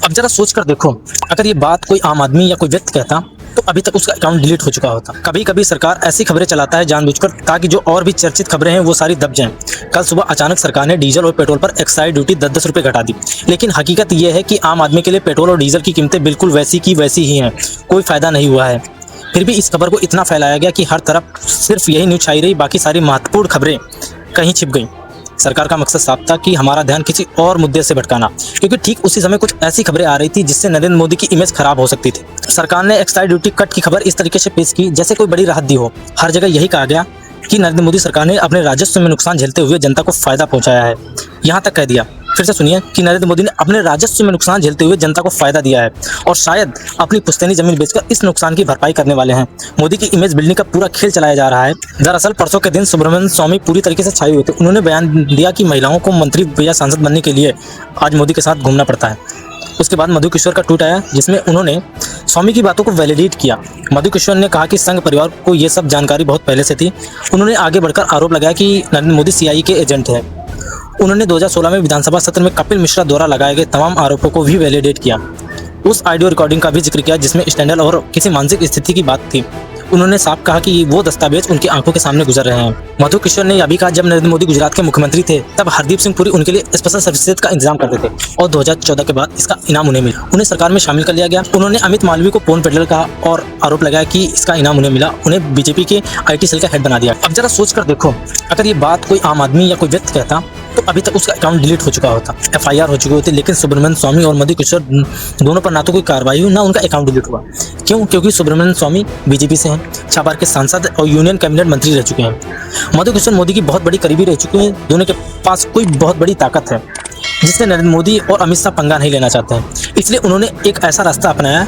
अब जरा सोच कर देखो, अगर ये बात कोई आम आदमी या कोई व्यक्ति कहता तो अभी तक उसका अकाउंट डिलीट हो चुका होता। कभी कभी सरकार ऐसी खबरें चलाता है जानबूझकर ताकि जो और भी चर्चित खबरें हैं वो सारी दब जाएं। कल सुबह अचानक सरकार ने डीजल और पेट्रोल पर एक्साइज ड्यूटी 10-10 रुपए घटा दी, लेकिन हकीकत ये है कि आम आदमी के लिए पेट्रोल और डीजल की कीमतें बिल्कुल वैसी की वैसी ही हैं, कोई फायदा नहीं हुआ है। फिर भी इस खबर को इतना फैलाया गया कि हर तरफ सिर्फ यही न्यूज छाई रही, बाकी सारी महत्वपूर्ण खबरें कहीं छिप गईं। सरकार का मकसद साफ था कि हमारा ध्यान किसी और मुद्दे से भटकाना, क्योंकि ठीक उसी समय कुछ ऐसी खबरें आ रही थी जिससे नरेंद्र मोदी की इमेज खराब हो सकती थी। सरकार ने एक्साइज ड्यूटी कट की खबर इस तरीके से पेश की जैसे कोई बड़ी राहत दी हो। हर जगह यही कहा गया कि नरेंद्र मोदी सरकार ने अपने राजस्व में नुकसान झेलते हुए जनता को फायदा पहुंचाया है। यहाँ तक कह दिया, फिर से सुनिए, कि नरेंद्र मोदी ने अपने राजस्व में नुकसान झेलते हुए जनता को फायदा दिया है और शायद अपनी पुश्तैनी जमीन बेचकर इस नुकसान की भरपाई करने वाले हैं। मोदी की इमेज बिल्डिंग का पूरा खेल चलाया जा रहा है। दरअसल परसों के दिन सुब्रमण्यम स्वामी पूरी तरीके से छाए हुए थे। उन्होंने बयान दिया कि महिलाओं को मंत्री या सांसद बनने के लिए आज मोदी के साथ घूमना पड़ता है। उसके बाद मधु किशोर का ट्वीट आया जिसमें उन्होंने स्वामी की बातों को वैलिडेट किया। मधु किशोर ने कहा कि संघ परिवार को ये सब जानकारी बहुत पहले से थी। उन्होंने आगे बढ़कर आरोप लगाया कि नरेंद्र मोदी सीआईए के एजेंट है। उन्होंने 2016 में विधानसभा सत्र में कपिल मिश्रा द्वारा लगाए गए तमाम आरोपों को भी वैलिडेट किया। उस ऑडियो रिकॉर्डिंग का भी जिक्र किया जिसमें स्टैंडर्ड और किसी मानसिक स्थिति की बात थी। उन्होंने साफ कहा कि वो दस्तावेज उनकी आंखों के सामने गुजर रहे हैं। मधु किशोर ने यह भी कहा जब नरेंद्र मोदी गुजरात के मुख्यमंत्री थे तब हरदीप सिंह पुरी उनके लिए स्पेशल सर्विसेज का इंतजाम करते थे और 2014 के बाद इसका इनाम उन्हें मिला। उन्हें सरकार में शामिल कर लिया गया। उन्होंने अमित मालवीय को पोर्न पेडलर कहा और आरोप लगाया कि इसका इनाम उन्हें मिला। उन्हें बीजेपी के IT सेल का हेड बना दिया। अब जरा सोच कर देखो, अगर ये बात कोई आम आदमी या कोई व्यक्ति कहता तो अभी तक उसका अकाउंट डिलीट हो चुका होता, FIR हो चुकी होती, लेकिन सुब्रमण्यम स्वामी और मधु किशोर दोनों पर ना तो कोई कार्रवाई हुई ना उनका अकाउंट डिलीट हुआ। क्यों? क्योंकि सुब्रमण्यम स्वामी बीजेपी से हैं, छापार के सांसद और यूनियन कैबिनेट मंत्री रह चुके हैं। मधु किशोर मोदी की बहुत बड़ी करीबी रह चुके हैं। दोनों के पास कोई बहुत बड़ी ताकत है जिससे नरेंद्र मोदी और अमित शाह पंगा नहीं लेना चाहते हैं। इसलिए उन्होंने एक ऐसा रास्ता अपनाया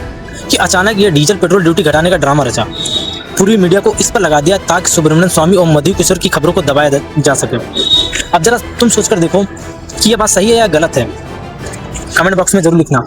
कि अचानक ये डीजल पेट्रोल ड्यूटी घटाने का ड्रामा रचा, पूरी मीडिया को इस पर लगा दिया ताकि सुब्रमण्यम स्वामी और मधु किशोर की खबरों को दबाया जा सके। अब जरा तुम सोचकर देखो कि यह बात सही है या गलत है, कमेंट बॉक्स में जरूर लिखना।